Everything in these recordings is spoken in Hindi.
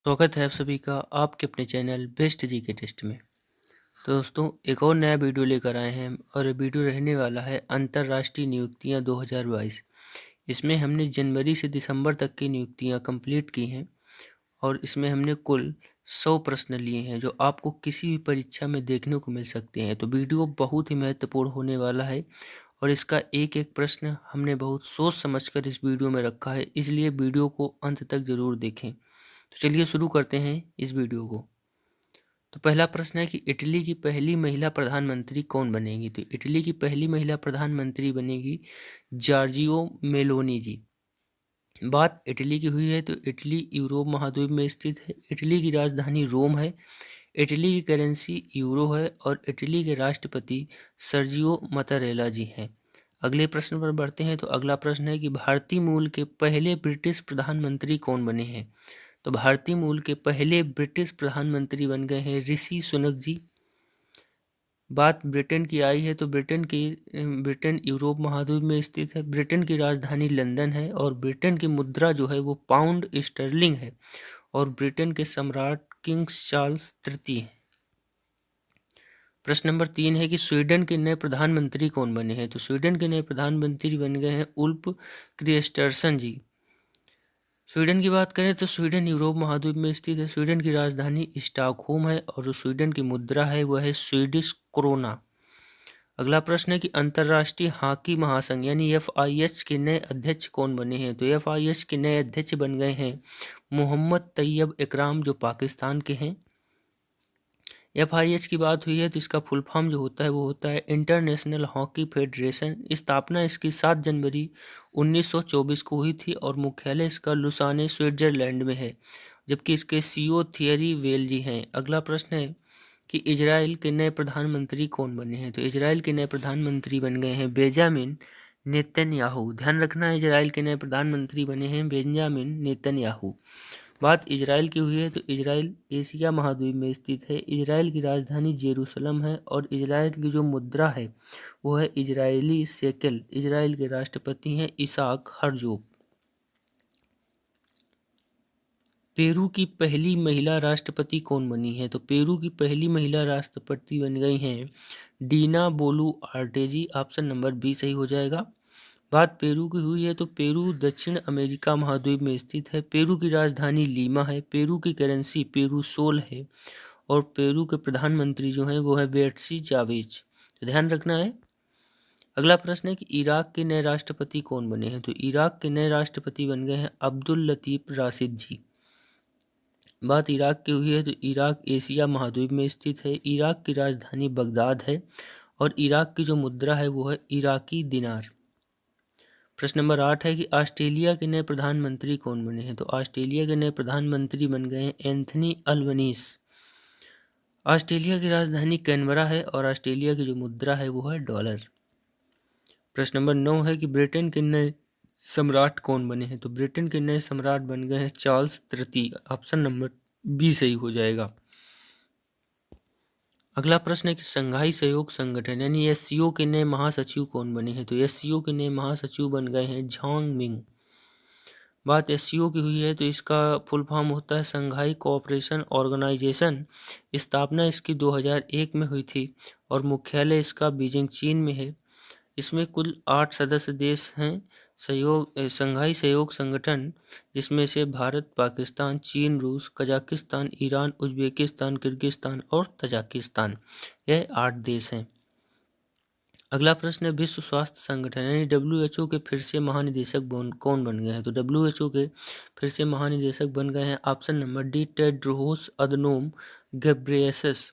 स्वागत है आप सभी का आपके अपने चैनल बेस्ट जी के टेस्ट में। तो दोस्तों, एक और नया वीडियो लेकर आए हैं और ये वीडियो रहने वाला है अंतर्राष्ट्रीय नियुक्तियां 2022। इसमें हमने जनवरी से दिसंबर तक की नियुक्तियां कंप्लीट की हैं और इसमें हमने कुल 100 प्रश्न लिए हैं जो आपको किसी भी परीक्षा में देखने को मिल सकते हैं। तो वीडियो बहुत ही महत्वपूर्ण होने वाला है और इसका एक एक प्रश्न हमने बहुत सोच समझकर इस वीडियो में रखा है, इसलिए वीडियो को अंत तक ज़रूर देखें। तो चलिए शुरू करते हैं इस वीडियो को। तो पहला प्रश्न है कि इटली की पहली महिला प्रधानमंत्री कौन बनेगी। तो इटली की पहली महिला प्रधानमंत्री बनेगी जॉर्जियो मेलोनी जी। बात इटली की हुई है तो इटली यूरोप महाद्वीप में स्थित है। इटली की राजधानी रोम है। इटली की करेंसी यूरो है और इटली के राष्ट्रपति सर्जियो मतारेला जी हैं। अगले प्रश्न पर बढ़ते हैं। तो अगला प्रश्न है कि भारतीय मूल के पहले ब्रिटिश प्रधानमंत्री कौन बने हैं। तो भारतीय मूल के पहले ब्रिटिश प्रधानमंत्री बन गए हैं ऋषि सुनक जी। बात ब्रिटेन की आई है तो ब्रिटेन यूरोप महाद्वीप में स्थित है। ब्रिटेन की राजधानी लंदन है और ब्रिटेन की मुद्रा जो है वो पाउंड स्टर्लिंग है और ब्रिटेन के सम्राट किंग चार्ल्स तृतीय हैं। प्रश्न नंबर 3 है कि स्वीडन के नए प्रधानमंत्री कौन बने हैं। तो स्वीडन के नए प्रधानमंत्री बन गए हैं उल्फ क्रिस्टर्सन जी। स्वीडन की बात करें तो स्वीडन यूरोप महाद्वीप में स्थित है। स्वीडन की राजधानी स्टॉकहोम है और जो स्वीडन की मुद्रा है वह है स्वीडिश क्रोना। अगला प्रश्न है कि अंतर्राष्ट्रीय हॉकी महासंघ यानी FIH के नए अध्यक्ष कौन बने हैं। तो FIH के नए अध्यक्ष बन गए हैं मोहम्मद तैयब इकराम जो पाकिस्तान के हैं। FIH की बात हुई है तो इसका फुल फॉर्म जो होता है वो होता है इंटरनेशनल हॉकी फेडरेशन। स्थापना इसकी 7 जनवरी 1924 को हुई थी और मुख्यालय इसका लुसाने स्विट्जरलैंड में है, जबकि इसके CEO थियरी वेल जी हैं। अगला प्रश्न है कि इजराइल के नए प्रधानमंत्री कौन बने हैं। तो इजराइल के नए प्रधानमंत्री बन गए हैं बेंजामिन नेतन्याहू। ध्यान रखना, इजराइल के नए प्रधानमंत्री बने हैं बेंजामिन नेतन्याहू। बात इजराइल की हुई है तो इजराइल एशिया महाद्वीप में स्थित है। इजराइल की राजधानी जेरूसलम है और इजराइल की जो मुद्रा है वो है इजरायली शेकेल। इजराइल के राष्ट्रपति हैं इसाक हर्जोग। पेरू की पहली महिला राष्ट्रपति कौन बनी है। तो पेरू की पहली महिला राष्ट्रपति बन गई हैं डीना बोलू आर्टेजी। ऑप्शन नंबर बी सही हो जाएगा। बात पेरू की हुई है तो पेरू दक्षिण अमेरिका महाद्वीप में स्थित है। पेरू की राजधानी लीमा है। पेरू की करेंसी पेरू सोल है और पेरू के प्रधानमंत्री जो हैं वो है बेट्सी चावेज। तो ध्यान रखना है। अगला प्रश्न है कि इराक के नए राष्ट्रपति कौन बने हैं। तो इराक के नए राष्ट्रपति बन गए हैं अब्दुल लतीफ राशिद जी। बात इराक की हुई है तो इराक एशिया महाद्वीप में स्थित है। इराक की राजधानी बगदाद है और इराक की जो मुद्रा है वो है इराकी दिनार। प्रश्न नंबर 8 है कि ऑस्ट्रेलिया के नए प्रधानमंत्री कौन बने हैं। तो ऑस्ट्रेलिया के नए प्रधानमंत्री बन गए हैं एंथनी अल्बनीस। ऑस्ट्रेलिया की राजधानी कैनबरा है और ऑस्ट्रेलिया की जो मुद्रा है वो है डॉलर। प्रश्न नंबर 9 है कि ब्रिटेन के नए सम्राट कौन बने हैं। तो ब्रिटेन के नए सम्राट बन गए हैं चार्ल्स तृतीय। ऑप्शन नंबर बी सही हो जाएगा। अगला प्रश्न है कि संघाई सहयोग संगठन यानी SCO के नए महासचिव कौन बने हैं। तो SCO के नए महासचिव बन गए हैं झांग मिंग। बात SCO की हुई है तो इसका फुल फॉर्म होता है संघाई कोऑपरेशन ऑर्गेनाइजेशन। स्थापना इसकी 2001 में हुई थी और मुख्यालय इसका बीजिंग चीन में है। इसमें कुल 8 सदस्य देश हैं संघाई सहयोग संगठन, जिसमें से भारत, पाकिस्तान, चीन, रूस, कजाकिस्तान, ईरान, उज्बेकिस्तान, किर्गिस्तान और तजाकिस्तान, यह 8 देश हैं। अगला प्रश्न है विश्व स्वास्थ्य संगठन यानी WHO के फिर से महानिदेशक कौन बन गए हैं। तो WHO के फिर से महानिदेशक बन गए हैं option number D Tedros Adhanom Ghebreyesus.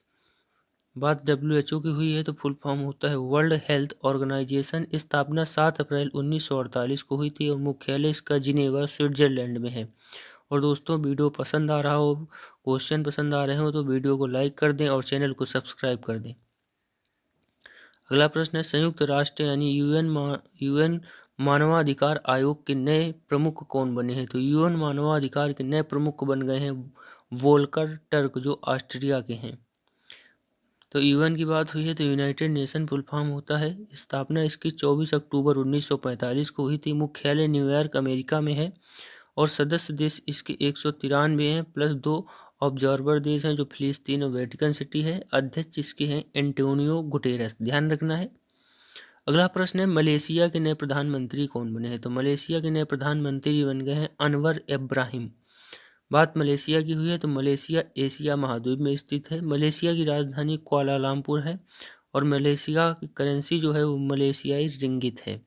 बात WHO की हुई है तो फुल फॉर्म होता है वर्ल्ड हेल्थ ऑर्गेनाइजेशन। स्थापना 7 अप्रैल 1948 को हुई थी और मुख्यालय इसका जिनेवा स्विट्जरलैंड में है। और दोस्तों, वीडियो पसंद आ रहा हो, क्वेश्चन पसंद आ रहे हो तो वीडियो को लाइक कर दें और चैनल को सब्सक्राइब कर दें। अगला प्रश्न है संयुक्त राष्ट्र यानी UN मानवाधिकार आयोग के नए प्रमुख कौन बने हैं। तो UN मानवाधिकार के नए प्रमुख बन गए हैं वोल्कर टर्क जो ऑस्ट्रिया के हैं। तो UN की बात हुई है तो यूनाइटेड नेशन फुल फॉर्म होता है। स्थापना इसकी 24 अक्टूबर 1945 को हुई थी। मुख्यालय न्यूयॉर्क अमेरिका में है और सदस्य देश इसके 193 हैं, प्लस 2 ऑब्जर्वर देश हैं जो फिलिस्तीन और वेटिकन सिटी है। अध्यक्ष इसके हैं एंटोनियो गुटेरस, ध्यान रखना है। अगला प्रश्न है मलेशिया के नए प्रधानमंत्री कौन बने हैं? तो मलेशिया के नए प्रधानमंत्री बन गए हैं अनवर इब्राहिम। बात मलेशिया की हुई है तो मलेशिया एशिया महाद्वीप में स्थित है। मलेशिया की राजधानी कुआलालंपुर है और मलेशिया की करेंसी जो है वो मलेशियाई रिंगित है।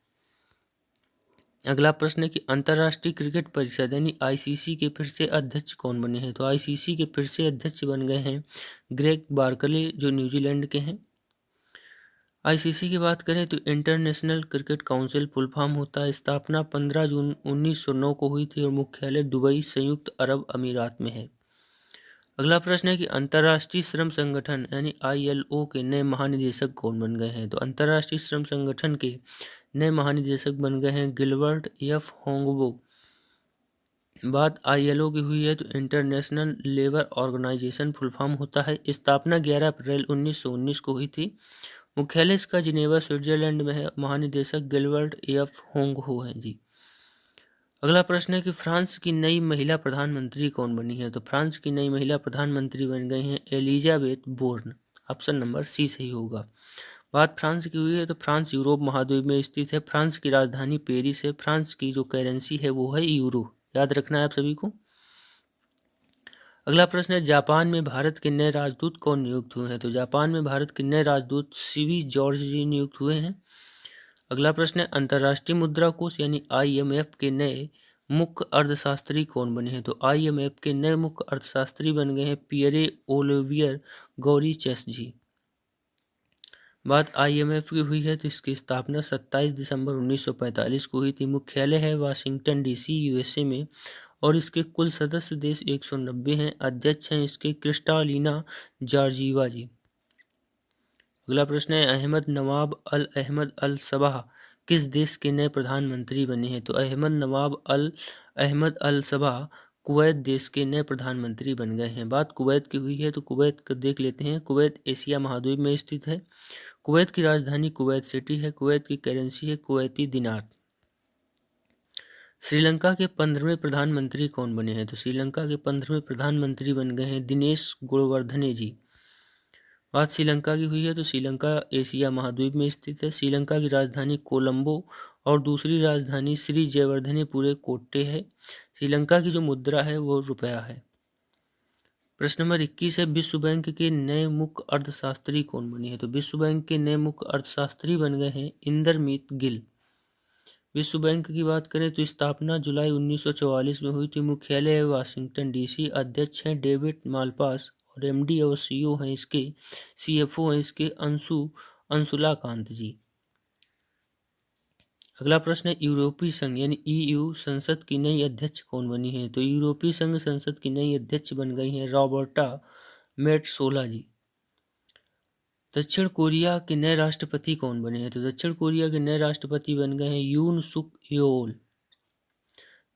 अगला प्रश्न है कि अंतर्राष्ट्रीय क्रिकेट परिषद यानी आईसीसी के फिर से अध्यक्ष कौन बने हैं? तो आईसीसी के फिर से अध्यक्ष बन गए हैं ग्रेग बार्कले जो न्यूजीलैंड के हैं। आईसीसी की बात करें तो international cricket council full form होता है। स्थापना 15 जून 1909 को हुई थी और मुख्यालय दुबई संयुक्त अरब अमीरात में है। अगला प्रश्न है कि अंतर्राष्ट्रीय श्रम संगठन यानी आईएलओ के नए महानिदेशक कौन बन गए हैं? तो अंतर्राष्ट्रीय श्रम संगठन के नए महानिदेशक बन गए हैं गिलबर्ट एफ होंगबो। बात आईएलओ की हुई है तो international labour organisation full form होता है। स्थापना 11 अप्रैल 1919 को हुई थी। मुख्यालय इसका जिनेवा स्विट्जरलैंड में है। महानिदेशक गिलबर्ट एफ होंगहो हैं जी। अगला प्रश्न है कि फ्रांस की नई महिला प्रधानमंत्री कौन बनी है? तो फ्रांस की नई महिला प्रधानमंत्री बन गई हैं Elisabeth Borne. Option number C सही होगा। बात फ्रांस की हुई है तो फ्रांस यूरोप महाद्वीप में स्थित है। फ्रांस की राजधानी पेरिस है। फ्रांस की जो करेंसी है वो है यूरो, याद रखना है आप सभी को। अगला प्रश्न है जापान में भारत के नए राजदूत कौन नियुक्त हुए हैं? तो जापान में भारत के नए राजदूत सीवी जॉर्ज जी नियुक्त हुए हैं। अगला प्रश्न है अंतर्राष्ट्रीय मुद्रा कोष यानी आईएमएफ के नए मुख्य अर्थशास्त्री कौन बने हैं? तो आईएमएफ के नए मुख्य अर्थशास्त्री बन गए हैं पियरे ओलिवियर गौरीचेस जी। बात आईएमएफ की हुई है तो इसकी स्थापना 27 दिसंबर 1945 को हुई थी। मुख्यालय है वाशिंगटन डीसी यूएसए में और इसके कुल सदस्य देश 190 हैं। अध्यक्ष हैं इसके क्रिस्टालिना जॉर्जीवा जी। अगला प्रश्न है अहमद नवाब अल अहमद अल सबाह किस देश के नए प्रधानमंत्री बने हैं? तो अहमद नवाब अल अहमद अल सबाह कुवैत देश के नए प्रधानमंत्री बन गए हैं। बात कुवैत की हुई है तो कुवैत को देख लेते हैं। कुवैत एशिया महाद्वीप में स्थित है। कुवैत की राजधानी कुवैत सिटी है। कुवैत की करेंसी है कुवैती दिनार। श्रीलंका के 15वें प्रधानमंत्री कौन बने हैं? तो श्रीलंका के 15वें प्रधानमंत्री बन गए हैं दिनेश गुणवर्धने जी। बात श्रीलंका की हुई है तो श्रीलंका एशिया महाद्वीप में स्थित है। श्रीलंका की राजधानी कोलंबो और दूसरी राजधानी श्री जयवर्धनेपुरे कोट्टे है। श्रीलंका की जो मुद्रा है वो रुपया है। प्रश्न नंबर 21 है विश्व बैंक के नए मुख्य अर्थशास्त्री कौन बने हैं? तो विश्व बैंक के नए मुख्य अर्थशास्त्री बन गए हैं इंदरमीत गिल। विश्व बैंक की बात करें तो स्थापना जुलाई 1944 में हुई थी। मुख्यालय है वाशिंगटन डीसी। अध्यक्ष हैं डेविड मालपास और एमडी और सीईओ हैं इसके सीएफओ हैं इसके अंशुला कांत जी। अगला प्रश्न है यूरोपीय संघ यानी ईयू संसद की नई अध्यक्ष कौन बनी है? तो यूरोपीय संघ संसद की नई अध्यक्ष बन गई हैं रॉबर्टा मेट्सोला जी। दक्षिण कोरिया के नए राष्ट्रपति कौन बने हैं? तो दक्षिण कोरिया के नए राष्ट्रपति बन गए हैं यून सुक योल।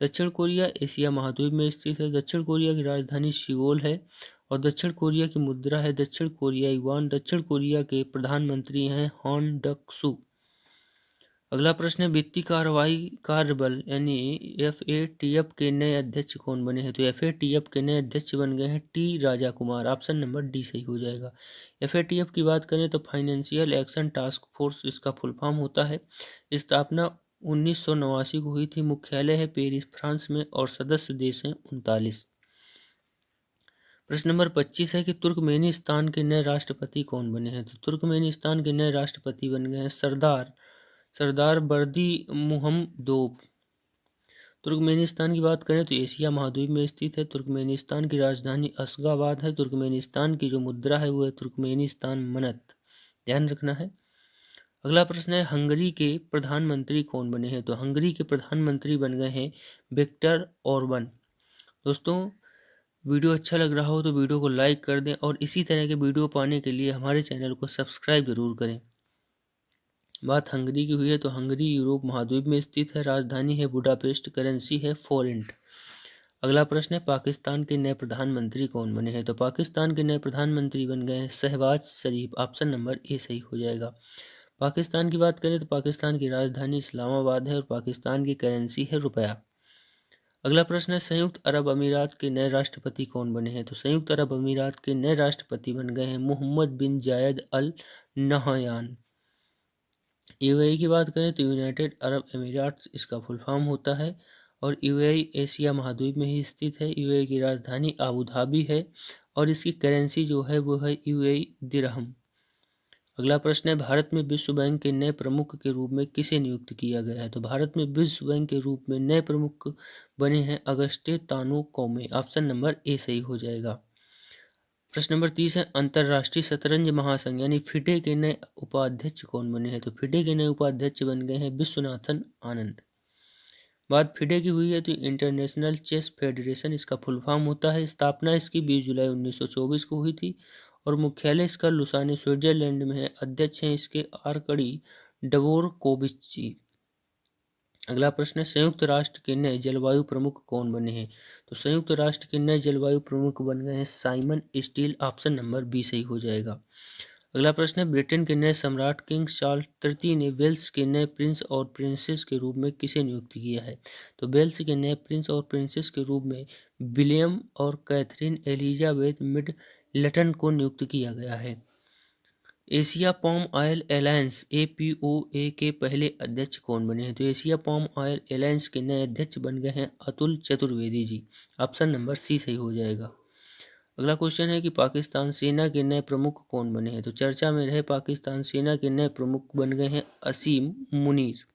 दक्षिण कोरिया एशिया महाद्वीप में स्थित है। दक्षिण कोरिया की राजधानी सियोल है और दक्षिण कोरिया की मुद्रा है दक्षिण कोरियाई युआन। दक्षिण कोरिया के प्रधानमंत्री हैं हॉन डक सू। अगला प्रश्न है वित्तीय कार्रवाई कार्य बल यानी एफएटीएफ के नए अध्यक्ष कौन बने हैं? तो एफएटीएफ के नए अध्यक्ष बन गए हैं T Raja Kumar. Option number D सही हो जाएगा। एफएटीएफ की बात करें तो फाइनेंशियल एक्शन टास्क फोर्स इसका फुल फॉर्म होता है। स्थापना 1989 को हुई थी। मुख्यालय है पेरिस फ्रांस में और सदस्य देश हैं 39। प्रश्न नंबर 25 है कि तुर्कमेनिस्तान के नए राष्ट्रपति कौन बने हैं? तो तुर्कमेनिस्तान के नए राष्ट्रपति बन गए हैं सरदार बर्दी मुहम्मदोव। तुर्कमेनिस्तान की बात करें तो एशिया महाद्वीप में स्थित है। तुर्कमेनिस्तान की राजधानी अशगाबाद है। तुर्कमेनिस्तान की जो मुद्रा है वो है तुर्कमेनिस्तान मनत, ध्यान रखना है। अगला प्रश्न है हंगरी के प्रधानमंत्री कौन बने हैं? तो हंगरी के प्रधानमंत्री बन गए हैं विक्टर ऑर्बन। दोस्तों वीडियो अच्छा लग रहा हो तो वीडियो को लाइक कर दें और इसी तरह के वीडियो पाने के लिए हमारे चैनल को सब्सक्राइब जरूर करें। बात हंगरी की हुई है तो हंगरी यूरोप महाद्वीप में स्थित है। राजधानी है बुडापेस्ट। करेंसी है फोरेंट। अगला प्रश्न है पाकिस्तान के नए प्रधानमंत्री कौन बने हैं? तो पाकिस्तान के नए प्रधानमंत्री बन गए हैं शहबाज शरीफ। ऑप्शन नंबर ए सही हो जाएगा। पाकिस्तान की बात करें तो पाकिस्तान की राजधानी इस्लामाबाद है और पाकिस्तान की करेंसी है रुपया। अगला प्रश्न है संयुक्त अरब अमीरात के नए राष्ट्रपति कौन बने हैं? तो संयुक्त अरब अमीरात के नए राष्ट्रपति बन गए हैं मोहम्मद बिन जायद अल नहयान। यूएई की बात करें तो यूनाइटेड अरब अमीरात इसका फुल फॉर्म होता है और यूएई एशिया महाद्वीप में ही स्थित है। यूएई की राजधानी आबू धाबी है और इसकी करेंसी जो है वो है यूएई दिरहम। अगला प्रश्न है भारत में विश्व बैंक के नए प्रमुख के रूप में किसे नियुक्त किया गया है? तो भारत में विश्व बैंक के रूप में नए प्रमुख बने हैं अगस्टे तानो कौमे। ऑप्शन नंबर ए सही हो जाएगा। प्रश्न नंबर 30 है अंतर्राष्ट्रीय शतरंज महासंघ यानी फिडे के नए उपाध्यक्ष कौन बने हैं? तो फिडे के नए उपाध्यक्ष बन गए हैं विश्वनाथन आनंद। बात फिडे की हुई है तो इंटरनेशनल चेस फेडरेशन इसका फुल फॉर्म होता है। स्थापना इसकी 20 जुलाई 1924 को हुई थी और मुख्यालय इसका लुसाने स्विट्जरलैंड में है। अध्यक्ष हैं इसके आरकड़ी डवोरकोविच जी। अगला प्रश्न है संयुक्त राष्ट्र के नए जलवायु प्रमुख कौन बने हैं? तो संयुक्त राष्ट्र के नए जलवायु प्रमुख बन गए हैं Simon Stiell. Option number B सही हो जाएगा। अगला प्रश्न है ब्रिटेन के नए सम्राट किंग चार्ल्स तृतीय ने वेल्स के नए प्रिंस और प्रिंसेस के रूप में किसे नियुक्त किया है? तो वेल्स के नए प्रिंस और प्रिंसेस के रूप में विलियम और कैथरीन एलिजाबेथ मिडलटन को नियुक्त किया गया है। Asia palm oil alliance APOA के पहले अध्यक्ष कौन बने हैं? तो एशिया पाम ऑयल एलायंस के नए अध्यक्ष बन गए हैं Atul Chaturvedi ji. Option number C सही हो जाएगा। अगला क्वेश्चन है कि पाकिस्तान सेना के नए प्रमुख कौन बने हैं? तो चर्चा में रहे पाकिस्तान सेना के नए प्रमुख बन गए हैं असीम मुनीर।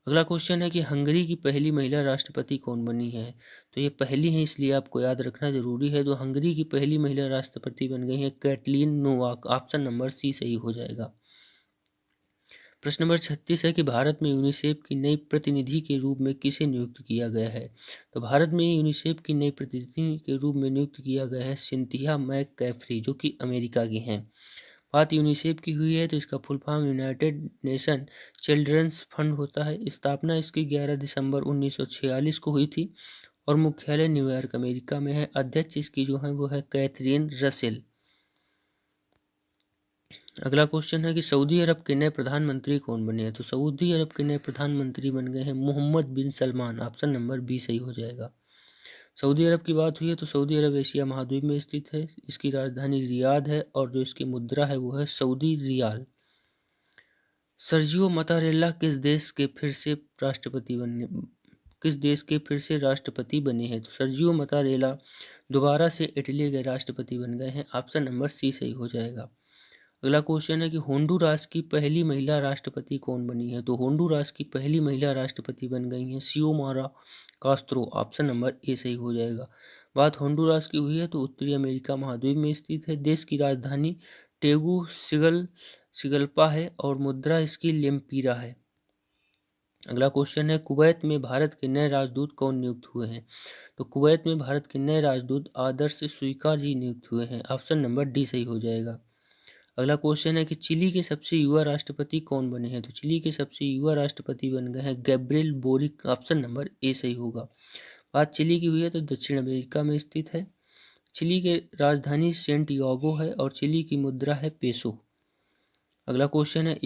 अगला क्वेश्चन है कि हंगरी की पहली महिला राष्ट्रपति कौन बनी है? तो ये पहली है इसलिए आपको याद रखना जरूरी है। तो हंगरी की पहली महिला राष्ट्रपति बन गई है Katalin Novak. Option number C सही हो जाएगा। प्रश्न नंबर 36 है कि भारत में यूनिसेफ की नई प्रतिनिधि के रूप में किसे नियुक्त किया गया है? तो भारत में यूनिसेफ की नई प्रतिनिधि के रूप में नियुक्त किया गया है सिंथिया मैककैफरी जो कि अमेरिका की हैं। बात यूनिसेफ की हुई है तो इसका full form United Nation children's fund होता है। स्थापना इसकी 11 दिसंबर 1946 को हुई थी और मुख्यालय न्यूयॉर्क अमेरिका में है। अध्यक्ष इसकी जो है वो है कैथरीन रसेल। अगला क्वेश्चन है कि सऊदी अरब के नए प्रधानमंत्री कौन बने हैं? तो सऊदी अरब के नए प्रधानमंत्री बन गए हैं मोहम्मद बिन सलमान। ऑप्शन नंबर बी सही हो जाएगा। सऊदी अरब की बात हुई है तो सऊदी अरब एशिया महाद्वीप में स्थित है। इसकी राजधानी रियाद है और जो इसकी मुद्रा है वो है सऊदी रियाल। सर्जियो मतारेल्ला किस देश के फिर से राष्ट्रपति बने हैं? तो सर्जियो मतारेला दोबारा से इटली के राष्ट्रपति बन गए हैं। ऑप्शन नंबर सी सही हो जाएगा। अगला क्वेश्चन है कि होंडुरास की पहली महिला राष्ट्रपति कौन बनी है? तो होंडुरास की पहली महिला राष्ट्रपति बन गई हैं सियोमारा कास्त्रो। ऑप्शन नंबर ए सही हो जाएगा। बात होंडुरास की हुई है तो उत्तरी अमेरिका महाद्वीप में स्थित है। देश की राजधानी सिगल्पा है और मुद्रा इसकी लेम्पीरा है। अगला क्वेश्चन है कुवैत में भारत के नए राजदूत कौन नियुक्त हुए हैं? तो कुवैत में भारत के नए राजदूत आदर्श स्वीकार जी नियुक्त हुए हैं। ऑप्शन नंबर डी सही हो जाएगा। अगला क्वेश्चन है कि चिली के सबसे युवा राष्ट्रपति कौन बने हैं? तो चिली के सबसे युवा राष्ट्रपति बन गए हैं Gabriel boric. Option number A सही होगा। बात चिली की हुई है तो दक्षिण अमेरिका में स्थित है। चिली के राजधानी सेंटियागो है और चिली की मुद्रा है पेसो। अगला क्वेश्चन है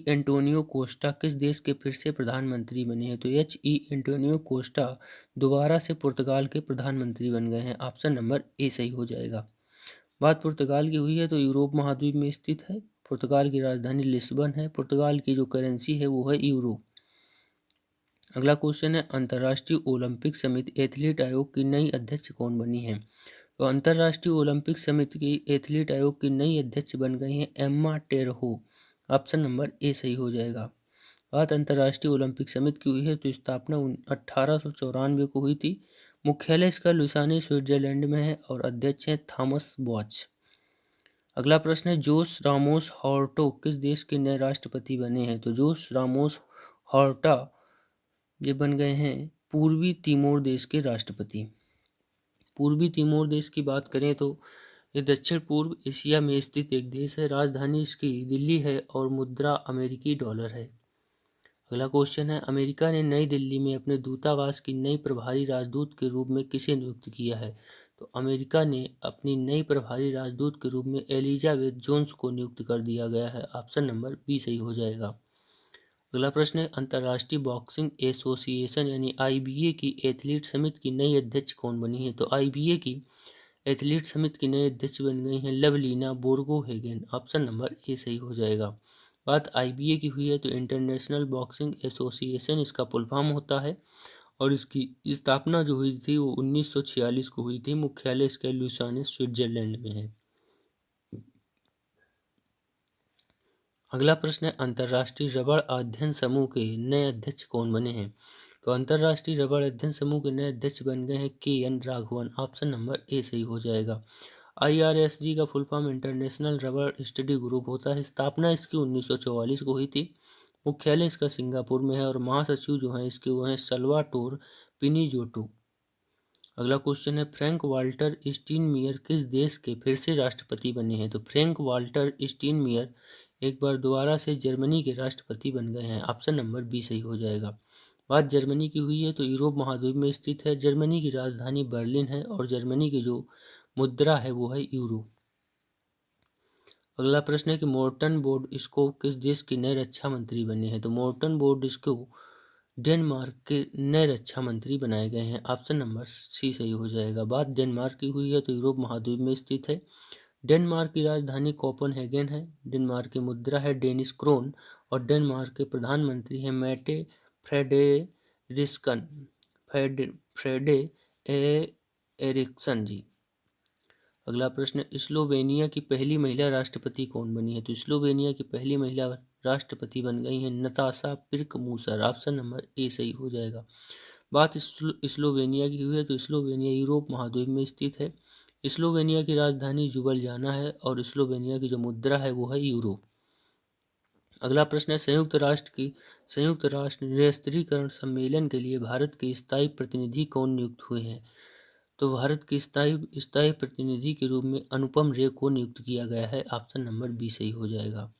एंटोनियो कोस्टा किस देश के फिर से प्रधानमंत्री बने हैं? तो एंटोनियो कोस्टा दोबारा से पुर्तगाल के प्रधानमंत्री बन गए हैं। ऑप्शन नंबर ए सही हो जाएगा। बात पुर्तगाल की हुई है तो यूरोप महाद्वीप में स्थित है। पुर्तगाल की राजधानी लिस्बन है। पुर्तगाल की जो करेंसी है वो है यूरो। अगला क्वेश्चन है अंतर्राष्ट्रीय ओलंपिक समिति एथलीट आयोग की नई अध्यक्ष कौन बनी है? तो अंतर्राष्ट्रीय ओलंपिक समिति की एथलीट आयोग की नई अध्यक्ष बन गई हैं एम्मा टेरहो। ऑप्शन नंबर ए सही हो जाएगा। बात अंतर्राष्ट्रीय ओलंपिक समिति की हुई है तो स्थापना 1894 को हुई थी। मुख्यालय इसका लुसाने स्विट्जरलैंड में है और अध्यक्ष हैं थॉमस बॉच। अगला प्रश्न है जोस रामोस हॉर्टो किस देश के नए राष्ट्रपति बने हैं? तो जोस रामोस हॉर्टा ये बन गए हैं पूर्वी तिमोर देश के राष्ट्रपति। पूर्वी तिमोर देश की बात करें तो ये दक्षिण पूर्व एशिया में स्थित एक देश है। राजधानी इसकी दिल्ली है और मुद्रा अमेरिकी डॉलर है। अगला क्वेश्चन है अमेरिका ने नई दिल्ली में अपने दूतावास की नई प्रभारी राजदूत के रूप में किसे नियुक्त किया है? तो अमेरिका ने अपनी नई प्रभारी राजदूत के रूप में एलिजाबेथ जोन्स को नियुक्त कर दिया गया है। ऑप्शन नंबर बी सही हो जाएगा। अगला प्रश्न है, अंतर्राष्ट्रीय बॉक्सिंग एसोसिएशन यानी आईबीए की एथलीट समिति की नई अध्यक्ष कौन बनी है? तो आईबीए की एथलीट समिति की नई अध्यक्ष बन गई हैं लवलीना बोर्गोहेगन। ऑप्शन नंबर ए सही हो जाएगा। बात आईबीए की हुई है तो इंटरनेशनल बॉक्सिंग एसोसिएशन इसका फुल फॉर्म होता है और इसकी स्थापना जो हुई थी वो 1946 को हुई थी। मुख्यालय इसका लुसाने स्विट्जरलैंड में है। अगला प्रश्न है, अंतर्राष्ट्रीय रबड़ अध्ययन समूह के नए अध्यक्ष कौन बने हैं? तो अंतर्राष्ट्रीय रबड़ अध्ययन समूह के नए अध्यक्ष बन गए हैं K. N.. Raghavan. Option number A सही हो जाएगा। IRSG का फुल फॉर्म इंटरनेशनल रबड़ स्टडी ग्रुप होता है। स्थापना इसकी 1944 को हुई थी। मुख्यालय इसका सिंगापुर में है और महासचिव जो हैं इसके वो हैं सल्वाटोर पिनीजोटो। अगला क्वेश्चन है, फ्रैंक वाल्टर स्टीनमियर किस देश के फिर से राष्ट्रपति बने हैं? तो फ्रैंक वाल्टर स्टीनमियर एक बार दोबारा से जर्मनी के राष्ट्रपति बन गए हैं। ऑप्शन नंबर बी सही हो जाएगा। बात जर्मनी की हुई है तो यूरोप महाद्वीप में स्थित है। जर्मनी की राजधानी बर्लिन है और जर्मनी की जो मुद्रा है वो है यूरो। अगला प्रश्न है कि मोर्टन बोर्डस्को किस देश के नए रक्षा मंत्री बने हैं? तो मोर्टन बोर्डस्को डेनमार्क के नए रक्षा मंत्री बनाए गए हैं। ऑप्शन नंबर सी सही हो जाएगा। बात डेनमार्क की हुई है तो यूरोप महाद्वीप में स्थित है। डेनमार्क की राजधानी कोपेनहेगन है। डेनमार्क की मुद्रा है डेनिश क्रोन और डेनमार्क के प्रधानमंत्री हैं मैटे फ्रेडेरिक्सन फ्रेडे एरिक्सन जी। अगला प्रश्न, स्लोवेनिया की पहली महिला राष्ट्रपति कौन बनी है? तो स्लोवेनिया की पहली महिला राष्ट्रपति बन गई हैं नताशा पिर्क-मूसर। ऑप्शन नंबर ए सही हो जाएगा। बात स्लोवेनिया की हुई है तो स्लोवेनिया यूरोप महाद्वीप में स्थित है। स्लोवेनिया की राजधानी जुबलजाना है और स्लोवेनिया की जो मुद्रा है वो है यूरो। अगला प्रश्न है, संयुक्त राष्ट्र निरस्त्रीकरण सम्मेलन के लिए भारत के स्थायी प्रतिनिधि कौन नियुक्त हुए हैं? तो भारत के स्थायी प्रतिनिधि के रूप में अनुपम रे को नियुक्त किया गया है। ऑप्शन नंबर बी सही हो जाएगा।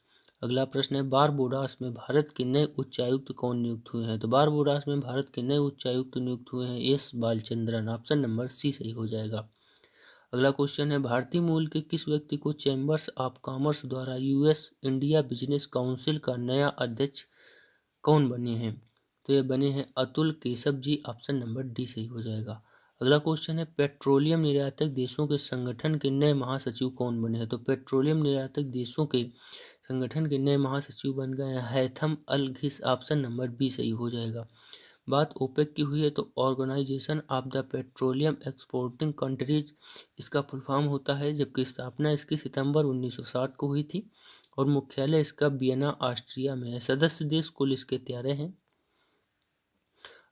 अगला प्रश्न है, बारबोडास में भारत के नए उच्चायुक्त कौन नियुक्त हुए हैं? तो बारबोडास में भारत के नए उच्चायुक्त नियुक्त हुए हैं S Balachandran. Option number C सही हो जाएगा। अगला क्वेश्चन है, भारतीय मूल के किस व्यक्ति को चैम्बर्स ऑफ कॉमर्स द्वारा यूएस इंडिया बिजनेस काउंसिल का नया अध्यक्ष कौन बने हैं? तो ये बने हैं Atul Keshav ji. Option number D सही हो जाएगा। अगला क्वेश्चन है, पेट्रोलियम निर्यातक देशों के संगठन के नए महासचिव कौन बने हैं? तो पेट्रोलियम निर्यातक देशों के संगठन के नए महासचिव बन गए हैं हैथम अल घिस। ऑप्शन नंबर बी सही हो जाएगा। बात ओपेक की हुई है तो organisation of the petroleum exporting countries इसका फुल फॉर्म होता है, जबकि स्थापना इसकी सितंबर 1960 को हुई थी और मुख्यालय इसका वियना ऑस्ट्रिया में है। सदस्य देश कुल इसके 13 हैं।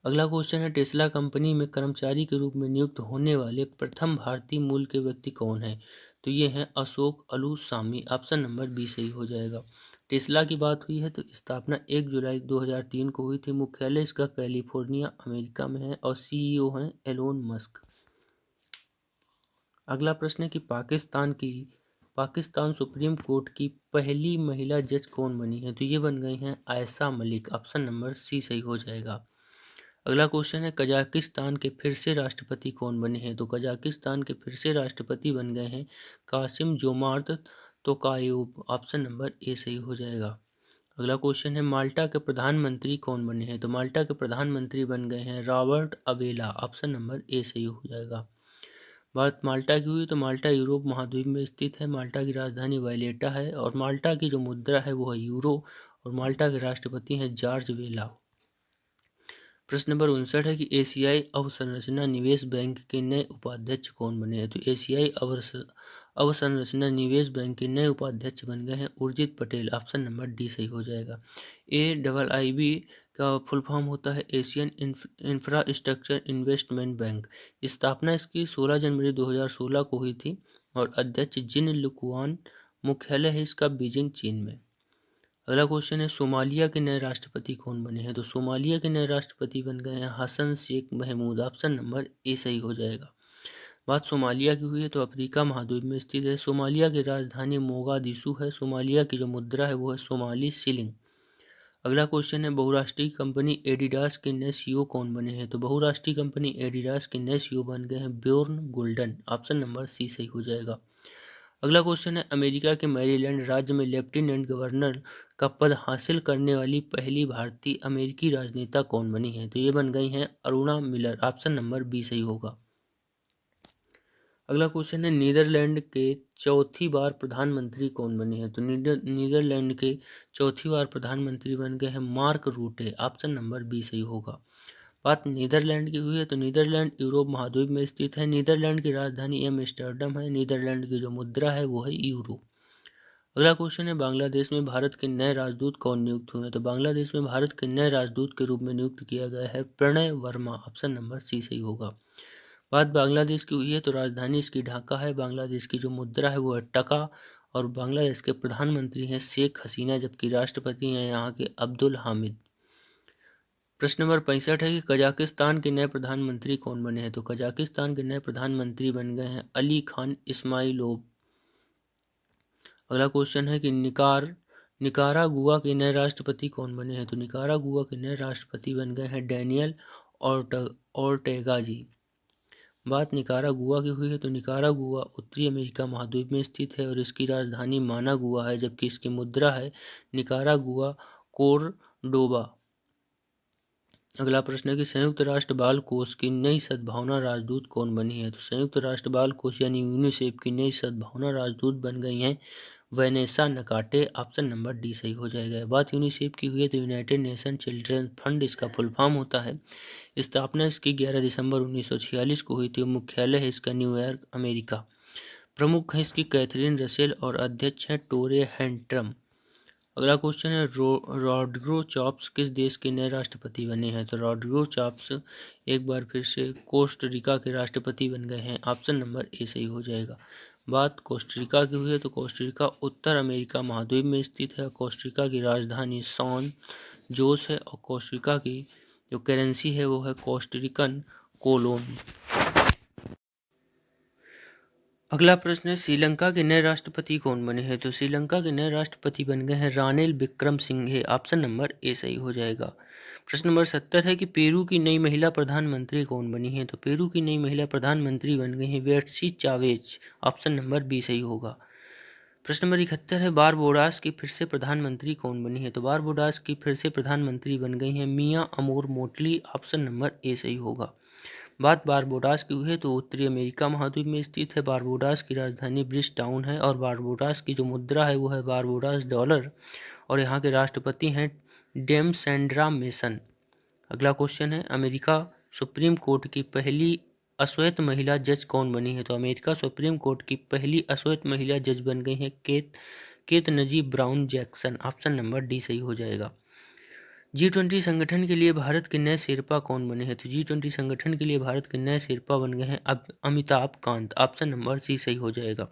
अगला क्वेश्चन है, टेस्ला कंपनी में कर्मचारी के रूप में नियुक्त होने वाले प्रथम भारतीय मूल के व्यक्ति कौन है? तो ये हैं अशोक अलूसामी। ऑप्शन नंबर बी सही हो जाएगा। टेस्ला की बात हुई है तो स्थापना 1 जुलाई 2003 को हुई थी। मुख्यालय इसका कैलिफोर्निया अमेरिका में है और सीईओ हैं एलोन मस्क। अगला प्रश्न है कि पाकिस्तान सुप्रीम कोर्ट की पहली महिला जज कौन बनी है? तो ये बन गई हैं Ayesha Malik. Option number C सही हो जाएगा। अगला क्वेश्चन है, कजाकिस्तान के फिर से राष्ट्रपति कौन बने हैं? तो कजाकिस्तान के फिर से राष्ट्रपति बन गए हैं कासिम जोमार्त तोकायोव। ऑप्शन नंबर ए सही हो जाएगा। अगला क्वेश्चन है, माल्टा के प्रधानमंत्री कौन बने हैं? तो माल्टा के प्रधानमंत्री बन गए हैं Robert Abela. Option number A सही हो जाएगा। बात माल्टा की हुई तो माल्टा यूरोप महाद्वीप में स्थित है। माल्टा की राजधानी वायलेटा है और माल्टा की जो मुद्रा है वो है यूरो और माल्टा के राष्ट्रपति हैं जॉर्ज वेला। प्रश्न नंबर 59 है कि एशियाई अवसंरचना निवेश बैंक के नए उपाध्यक्ष कौन बने हैं? तो एशियाई अवसंरचना निवेश बैंक के नए उपाध्यक्ष बन गए हैं Urjit Patel. Option number D सही हो जाएगा। AIIB का फुल फॉर्म होता है एशियन इंफ्रास्ट्रक्चर इन्वेस्टमेंट बैंक। स्थापना इसकी 16 जनवरी 2016 को हुई थी और अध्यक्ष जिन लुकुआन। मुख्यालय है इसका बीजिंग चीन में। अगला क्वेश्चन है, सोमालिया के नए राष्ट्रपति कौन बने हैं? तो सोमालिया के नए राष्ट्रपति बन गए हैं Hassan Sheikh Mohamud. Option number A सही हो जाएगा। बात सोमालिया की हुई है तो अफ्रीका महाद्वीप में स्थित है। सोमालिया की राजधानी मोगादिशु है। सोमालिया की जो मुद्रा है वो है सोमाली शिलिंग। अगला क्वेश्चन है, बहुराष्ट्रीय कंपनी एडिडास के नए सीईओ कौन बने हैं? तो बहुराष्ट्रीय कंपनी एडिडास के नए सीईओ बन गए हैं Bjorn Gulden. Option number C सही हो जाएगा। अगला क्वेश्चन है, अमेरिका के मैरीलैंड राज्य में लेफ्टिनेंट गवर्नर का पद हासिल करने वाली पहली भारतीय अमेरिकी राजनेता कौन बनी है? तो ये बन गई हैं Aruna Miller. Option number B सही होगा। अगला क्वेश्चन है, नीदरलैंड के चौथी बार प्रधानमंत्री कौन बने हैं? तो नीदरलैंड के चौथी बार प्रधानमंत्री बन गए हैं Mark Rutte. Option number B सही होगा। बात नीदरलैंड की हुई है तो नीदरलैंड यूरोप महाद्वीप में स्थित है। नीदरलैंड की राजधानी एम्स्टर्डम है। नीदरलैंड की जो मुद्रा है वो है यूरो। अगला क्वेश्चन है, बांग्लादेश में भारत के नए राजदूत कौन नियुक्त हुए हैं? तो बांग्लादेश में भारत के नए राजदूत के रूप में नियुक्त किया गया है Pranay Verma. Option number C सही होगा। बात बांग्लादेश की हुई है तो राजधानी इसकी ढाका है। बांग्लादेश की जो मुद्रा है वो है टका। और बांग्लादेश के प्रधानमंत्री हैं शेख हसीना, जबकि राष्ट्रपति हैं यहाँ के अब्दुल हामिद। प्रश्न नंबर 65 है कि कजाकिस्तान के नए प्रधानमंत्री कौन बने हैं? तो कजाकिस्तान के नए प्रधानमंत्री बन गए हैं अली खान इस्माइलोव। अगला क्वेश्चन है कि निकारागुआ के नए राष्ट्रपति कौन बने हैं? तो निकारागुआ के नए राष्ट्रपति बन गए हैं डैनियल ओर्टेगा जी। बात निकारागुआ की हुई है तो निकारागुआ उत्तरी अमेरिका महाद्वीप में स्थित है और इसकी राजधानी मानागुआ है, जबकि इसकी मुद्रा है निकारागुआ कोरडोबा। अगला प्रश्न है कि संयुक्त राष्ट्र बाल कोष की नई सद्भावना राजदूत कौन बनी है? तो संयुक्त राष्ट्र बाल कोष यानी यूनिसेफ की नई सद्भावना राजदूत बन गई हैं वैनेसा नकाटे। ऑप्शन नंबर डी सही हो जाएगा। बात यूनिसेफ की हुई है तो यूनाइटेड नेशन चिल्ड्रन फंड इसका फुल फॉर्म होता है। स्थापना इसकी 11 दिसंबर 1946 को हुई थी। मुख्यालय है इसका न्यूयॉर्क अमेरिका। प्रमुख है इसकी कैथरीन रसेल और अध्यक्ष हैं टोरे हैंट्रम। अगला क्वेश्चन है, रॉड्रिगो चाप्स किस देश के नए राष्ट्रपति बने हैं? तो रॉड्रिगो चाप्स एक बार फिर से कोस्टरिका के राष्ट्रपति बन गए हैं। ऑप्शन नंबर ए सही हो जाएगा। बात कोस्टरिका की हुई है तो कोस्टरिका उत्तर अमेरिका महाद्वीप में स्थित है। कोस्टरिका की राजधानी सॉन जोस है और कोस्टरिका की जो करेंसी है वो है कोस्टरिकन कोलोन। अगला प्रश्न है, श्रीलंका के नए राष्ट्रपति कौन बने हैं? तो श्रीलंका के नए राष्ट्रपति बन गए हैं Ranil Wickremesinghe. Option number A सही हो जाएगा। प्रश्न नंबर 70 है कि पेरू की नई महिला प्रधानमंत्री कौन बनी है? तो पेरू की नई महिला प्रधानमंत्री बन गई हैं Betsy Chavez. Option number B सही होगा। प्रश्न नंबर 71 है, बारबोडास की फिर से प्रधानमंत्री कौन बनी है? तो बारबोडास की फिर से प्रधानमंत्री बन गई हैं मिया अमोर मोटली। ऑप्शन नंबर ए सही होगा। बात बारबोडास की हुई है तो उत्तरी अमेरिका महाद्वीप में स्थित है। बारबोडास की राजधानी ब्रिज टाउन है और बारबोडास की जो मुद्रा है वो है बारबोडास डॉलर और यहाँ के राष्ट्रपति हैं डेम सैंड्रा मेसन। अगला क्वेश्चन है, अमेरिका सुप्रीम कोर्ट की पहली अश्वेत महिला जज कौन बनी है? तो अमेरिका सुप्रीम कोर्ट की पहली अश्वेत महिला जज बन गई हैं Ketanji Brown Jackson. Option number D सही हो जाएगा। G20 संगठन के लिए भारत के नए शेरपा कौन बने हैं? तो G20 संगठन के लिए भारत के नए शेरपा बन गए हैं अब Amitabh Kant. Option number C सही हो जाएगा।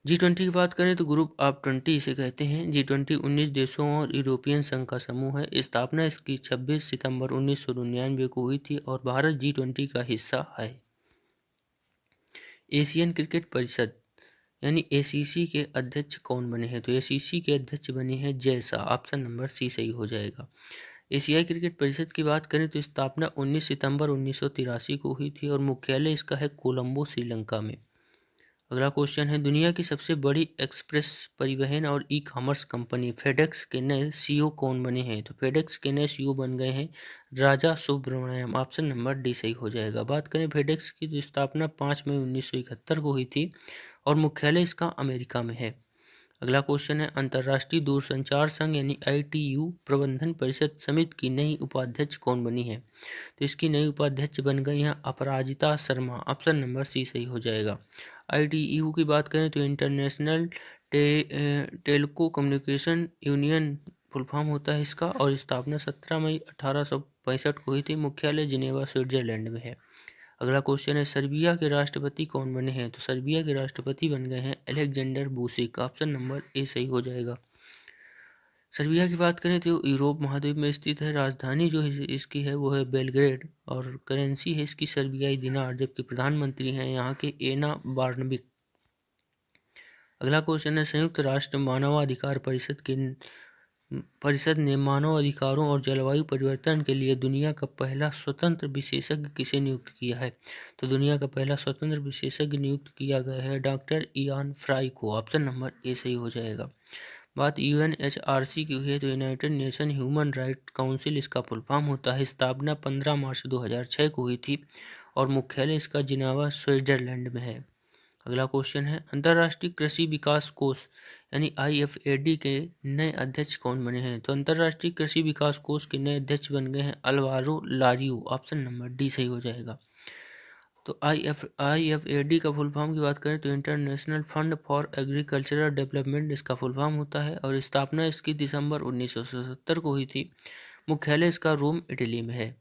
G20 की बात करें तो ग्रुप ऑफ 20 इसे कहते हैं। G20 19 देशों और यूरोपियन संघ का समूह है। स्थापना इसकी 26 सितंबर 1999 को हुई थी और भारत G20 का हिस्सा है। एशियन क्रिकेट परिषद यानी ACC के अध्यक्ष कौन बने हैं? तो ACC के अध्यक्ष बने हैं Jay Shah. Option number C सही हो जाएगा। एशियाई क्रिकेट परिषद की बात करें तो स्थापना 19 सितंबर 1983 को हुई थी और मुख्यालय इसका है कोलंबो श्रीलंका में। अगला क्वेश्चन है, दुनिया की सबसे बड़ी एक्सप्रेस परिवहन और ई कॉमर्स कंपनी फेडेक्स के नए CEO कौन बने हैं? तो फेडेक्स के नए CEO बन गए हैं राजा सुब्रमण्यम। ऑप्शन नंबर डी सही हो जाएगा। बात करें फेडेक्स की तो स्थापना 5 मई 1971 को हुई थी और मुख्यालय इसका अमेरिका में है। अगला क्वेश्चन है, अंतर्राष्ट्रीय दूरसंचार संघ यानी ITU प्रबंधन परिषद समिति की नई उपाध्यक्ष कौन बनी है? तो इसकी नई उपाध्यक्ष बन गई हैं Aparajita Sharma. Option number C सही हो जाएगा। ITU की बात करें तो international telecommunication union full form होता है इसका और स्थापना 17 मई 1865 को हुई थी। मुख्यालय जिनेवा स्विट्जरलैंड में है। अगला क्वेश्चन है, सर्बिया के राष्ट्रपति कौन बने हैं? तो सर्बिया के राष्ट्रपति बन गए हैं अलेक्जेंडर बूसिक। ऑप्शन नंबर ए सही हो जाएगा। सर्बिया की बात करें तो यूरोप महाद्वीप में स्थित है। राजधानी जो है इसकी है वो है बेलग्रेड और करेंसी है इसकी सर्बियाई दिनार, जबकि प्रधानमंत्री हैं यहाँ के एना बार्नबिक। अगला क्वेश्चन है, संयुक्त राष्ट्र मानवाधिकार परिषद के परिषद ने मानव अधिकारों और जलवायु परिवर्तन के लिए दुनिया का पहला स्वतंत्र विशेषज्ञ किसे नियुक्त किया है? तो दुनिया का पहला स्वतंत्र विशेषज्ञ नियुक्त किया गया है डॉक्टर इयान फ्राई को। ऑप्शन नंबर ए सही हो जाएगा। बात यूएनएचआरसी की हुई है तो United nation human right council इसका फुल फॉर्म होता है। स्थापना 15 मार्च 2006 को हुई थी और मुख्यालय इसका जिनेवा स्विट्जरलैंड में है। अगला क्वेश्चन है, अंतर्राष्ट्रीय कृषि विकास कोष यानी आईएफएडी के नए अध्यक्ष कौन बने हैं? तो अंतर्राष्ट्रीय कृषि विकास कोष के नए अध्यक्ष बन गए हैं अल्वारो लारियो। ऑप्शन नंबर डी सही हो जाएगा। तो आईएफएडी का फुल फॉर्म की बात करें तो international fund for agricultural development इसका फुल फॉर्म होता है और स्थापना इसकी दिसंबर 1977 को हुई थी। मुख्यालय इसका रोम, इटली में है।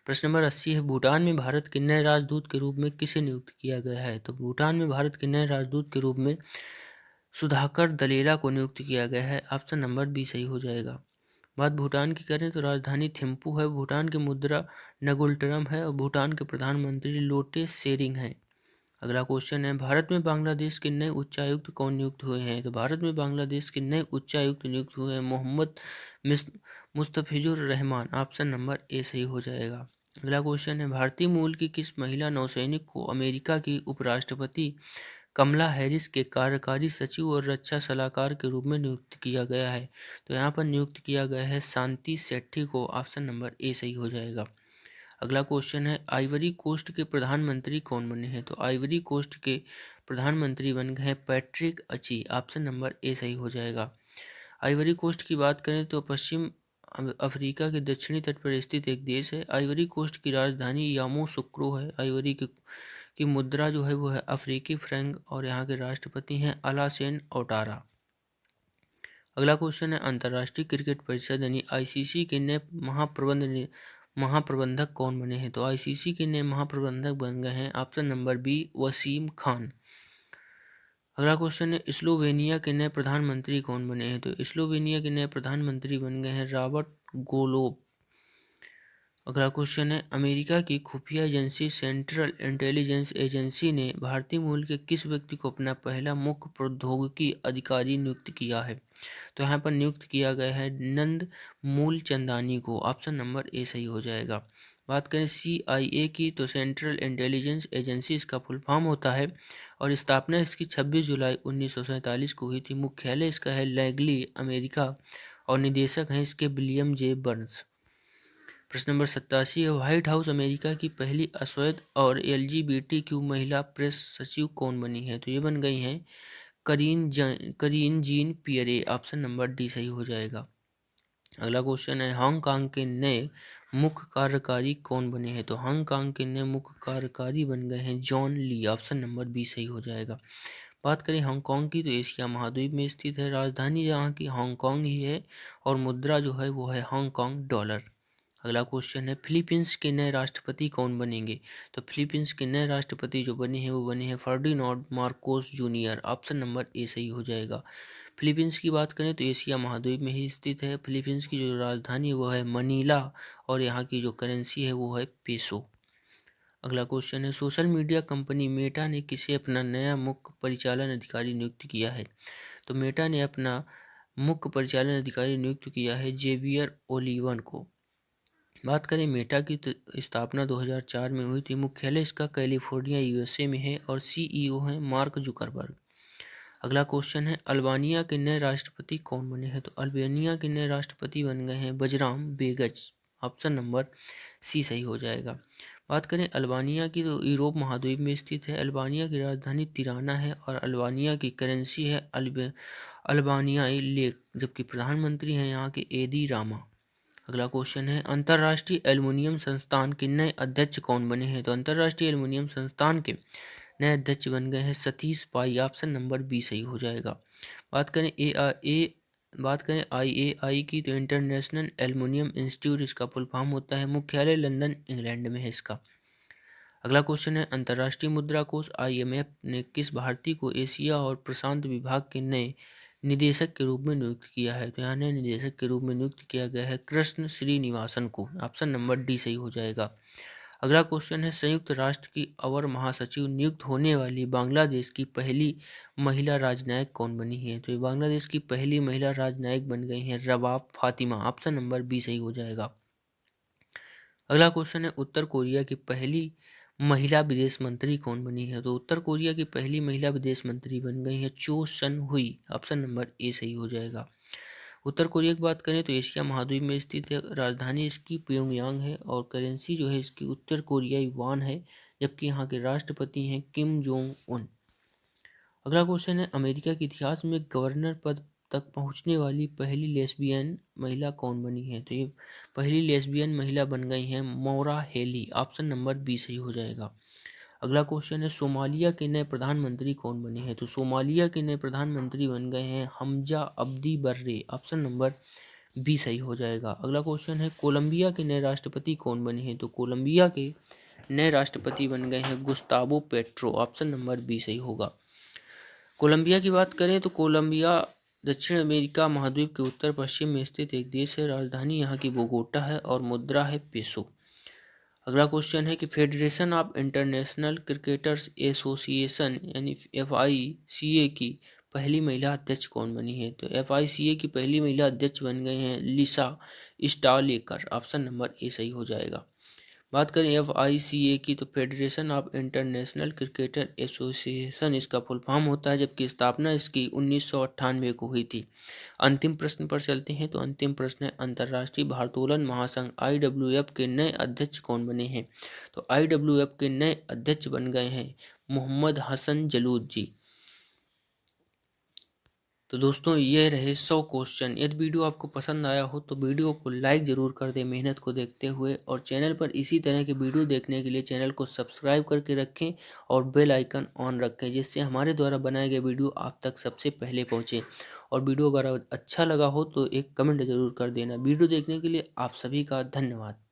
प्रश्न नंबर 80 है, भूटान में भारत के नए राजदूत के रूप में किसे नियुक्त किया गया है? तो भूटान में भारत के नए राजदूत के रूप में सुधाकर दलेला को नियुक्त किया गया है। ऑप्शन नंबर बी सही हो जाएगा। बात भूटान की करें तो राजधानी थिम्पू है, भूटान की मुद्रा नगुलटरम है और भूटान के प्रधानमंत्री लोटे शेरिंग हैं। अगला क्वेश्चन है, भारत में बांग्लादेश के नए उच्चायुक्त कौन नियुक्त हुए हैं? तो भारत में बांग्लादेश के नए उच्चायुक्त नियुक्त हुए हैं Mohammad Mustafizur Rahman. Option number A सही हो जाएगा। अगला क्वेश्चन है, भारतीय मूल की किस महिला नौसैनिक को अमेरिका की उपराष्ट्रपति कमला हैरिस के कार्यकारी सचिव और रक्षा सलाहकार के रूप में नियुक्त किया गया है? तो यहाँ पर नियुक्त किया गया है शांति सेठी को। ऑप्शन नंबर ए सही हो जाएगा। अगला क्वेश्चन है, आइवरी कोस्ट के प्रधानमंत्री कौन बने हैं? तो आइवरी कोस्ट के प्रधानमंत्री बन गए हैं पैट्रिक अची। ऑप्शन नंबर ए सही हो जाएगा। आइवरी कोस्ट की बात करें तो पश्चिम अफ्रीका के दक्षिणी तट पर स्थित एक देश है। आइवरी कोस्ट की राजधानी यामोसुक्रो है। आइवरी की मुद्रा जो है वो है अफ्रीकी फ्रैंक और यहाँ के राष्ट्रपति हैं अलासेन ओटारा। अगला क्वेश्चन है, अंतर्राष्ट्रीय क्रिकेट परिषद यानी आईसीसी के नए महाप्रबंधक कौन बने हैं? तो आईसीसी के नए महाप्रबंधक बन गए हैं option number B Wasim Khan. अगला क्वेश्चन है, स्लोवेनिया के नए प्रधानमंत्री कौन बने हैं? तो स्लोवेनिया के नए प्रधानमंत्री बन गए हैं रॉबर्ट गोलोब। अगला क्वेश्चन है, अमेरिका की खुफिया एजेंसी सेंट्रल इंटेलिजेंस एजेंसी ने भारतीय मूल के किस व्यक्ति को अपना पहला मुख्य प्रौद्योगिकी अधिकारी नियुक्त किया है? तो यहाँ पर नियुक्त किया गया है नंद मूल चंदानी को। ऑप्शन नंबर ए सही हो जाएगा। बात करें CIA की तो सेंट्रल इंटेलिजेंस एजेंसी इसका फुल फॉर्म होता है और स्थापना इसकी 26 जुलाई 1947 को हुई थी। मुख्यालय इसका है लैंगली, अमेरिका और निदेशक हैं इसके विलियम जे बर्न्स। प्रश्न नंबर 87 है, व्हाइट हाउस अमेरिका की पहली अश्वेत और LGBTQ महिला प्रेस सचिव कौन बनी है? तो ये बन गई हैं करीन Jean Pierre. Option number D सही हो जाएगा। अगला क्वेश्चन है, हांगकांग के नए मुख्य कार्यकारी कौन बने हैं? तो हांगकांग के नए मुख्य कार्यकारी बन गए हैं John Lee. Option number B सही हो जाएगा। बात करें हांगकांग की तो एशिया महाद्वीप में स्थित है, राजधानी यहाँ की हांगकांग ही है और मुद्रा जो है वो है हांगकांग डॉलर। अगला क्वेश्चन है, फिलीपींस के नए राष्ट्रपति कौन बनेंगे? तो फिलीपींस के नए राष्ट्रपति जो बने हैं वो बने हैं Ferdinand Marcos junior. Option number A सही हो जाएगा। फिलीपींस की बात करें तो एशिया महाद्वीप में ही स्थित है। फिलीपींस की जो राजधानी है वो है मनीला और यहाँ की जो करेंसी है वो है पेसो। अगला क्वेश्चन है, सोशल मीडिया कंपनी मेटा ने किसे अपना नया मुख्य परिचालन अधिकारी नियुक्त किया है? तो मेटा ने अपना मुख्य परिचालन अधिकारी नियुक्त किया है जेवियर ओलिवन को। बात करें मेटा की तो स्थापना 2004 में हुई थी। मुख्यालय इसका कैलिफोर्निया USA में है और CEO हैं मार्क जुकरबर्ग। अगला क्वेश्चन है, अल्बानिया के नए राष्ट्रपति कौन बने हैं? तो अल्बानिया के नए राष्ट्रपति बन गए हैं बजराम बेगच। ऑप्शन नंबर सी सही हो जाएगा। बात करें अल्बानिया की तो यूरोप महाद्वीप में स्थित है। अल्बानिया की राजधानी तिराना है और अल्बानिया की करेंसी है अल्बानियाई लेक, जबकि प्रधानमंत्री हैं यहाँ के एदी रामा। अगला क्वेश्चन है, अंतर्राष्ट्रीय एल्युमिनियम संस्थान के नए अध्यक्ष कौन बने हैं? तो अंतर्राष्ट्रीय एल्युमिनियम संस्थान के नए अध्यक्ष बन गए हैं सतीश पाई। ऑप्शन नंबर बी सही हो जाएगा। बात करें IAI की तो इंटरनेशनल एल्युमिनियम इंस्टीट्यूट इसका फुल फॉर्म होता है। मुख्यालय लंदन इंग्लैंड में है इसका। अगला क्वेश्चन है, अंतर्राष्ट्रीय मुद्रा कोष IMF ने किस भारतीय को एशिया और प्रशांत विभाग के नए निदेशक के रूप में नियुक्त किया है? तो यहाँ नए निदेशक के रूप में नियुक्त किया गया है कृष्ण श्रीनिवासन को। ऑप्शन नंबर डी सही हो जाएगा। अगला क्वेश्चन है, संयुक्त राष्ट्र की अवर महासचिव नियुक्त होने वाली बांग्लादेश की पहली महिला राजनयिक कौन बनी है? तो ये बांग्लादेश की पहली महिला राजनयिक बन गई हैं रवाफ फातिमा। ऑप्शन नंबर बी सही हो जाएगा। अगला क्वेश्चन है, उत्तर कोरिया की पहली महिला विदेश मंत्री कौन बनी है? तो उत्तर कोरिया की पहली महिला विदेश मंत्री बन गई है चो सन हुई। ऑप्शन नंबर ए सही हो जाएगा। उत्तर कोरिया की बात करें तो एशिया महाद्वीप में स्थित है, राजधानी इसकी प्योंगयांग है और करेंसी जो है इसकी उत्तर कोरियाई वान है, जबकि यहाँ के राष्ट्रपति हैं किम जोंग उन। अगला क्वेश्चन है, अमेरिका के इतिहास में गवर्नर पद तक पहुंचने वाली पहली लेस्बियन महिला कौन बनी है? तो ये पहली लेस्बियन महिला बन गई हैं मौरा हेली। ऑप्शन नंबर बी सही हो जाएगा। अगला क्वेश्चन है, सोमालिया के नए प्रधानमंत्री कौन बने हैं? तो सोमालिया के नए प्रधानमंत्री बन गए हैं हमजा अब्दी बर्रे। ऑप्शन नंबर बी सही हो जाएगा। अगला क्वेश्चन है, कोलंबिया के नए राष्ट्रपति कौन बने हैं? तो कोलंबिया के नए राष्ट्रपति बन गए हैं Gustavo Petro. Option number B सही होगा। कोलंबिया की बात करें तो कोलंबिया दक्षिण अमेरिका महाद्वीप के उत्तर पश्चिम में स्थित एक देश है। राजधानी यहाँ की बोगोटा है और मुद्रा है पेसो। अगला क्वेश्चन है कि federation of international cricketers association यानी FICA की पहली महिला अध्यक्ष कौन बनी है? तो FICA की पहली महिला अध्यक्ष बन गए हैं लिसा स्टालेकर। ऑप्शन नंबर ए सही हो जाएगा। बात करें FICA की तो federation of international cricketer association इसका फुल फॉर्म होता है, जबकि स्थापना इसकी 1998 को हुई थी। अंतिम प्रश्न पर चलते हैं। तो अंतिम प्रश्न है, अंतर्राष्ट्रीय भारोत्तोलन महासंघ IWF के नए अध्यक्ष कौन बने हैं? तो IWF के नए अध्यक्ष बन गए हैं मोहम्मद हसन जलूद जी। तो दोस्तों ये रहे 100 क्वेश्चन। यदि वीडियो आपको पसंद आया हो तो वीडियो को लाइक ज़रूर कर दें मेहनत को देखते हुए, और चैनल पर इसी तरह के वीडियो देखने के लिए चैनल को सब्सक्राइब करके रखें और बेल आइकन ऑन रखें, जिससे हमारे द्वारा बनाए गए वीडियो आप तक सबसे पहले पहुँचे। और वीडियो अगर अच्छा लगा हो तो एक कमेंट ज़रूर कर देना। वीडियो देखने के लिए आप सभी का धन्यवाद।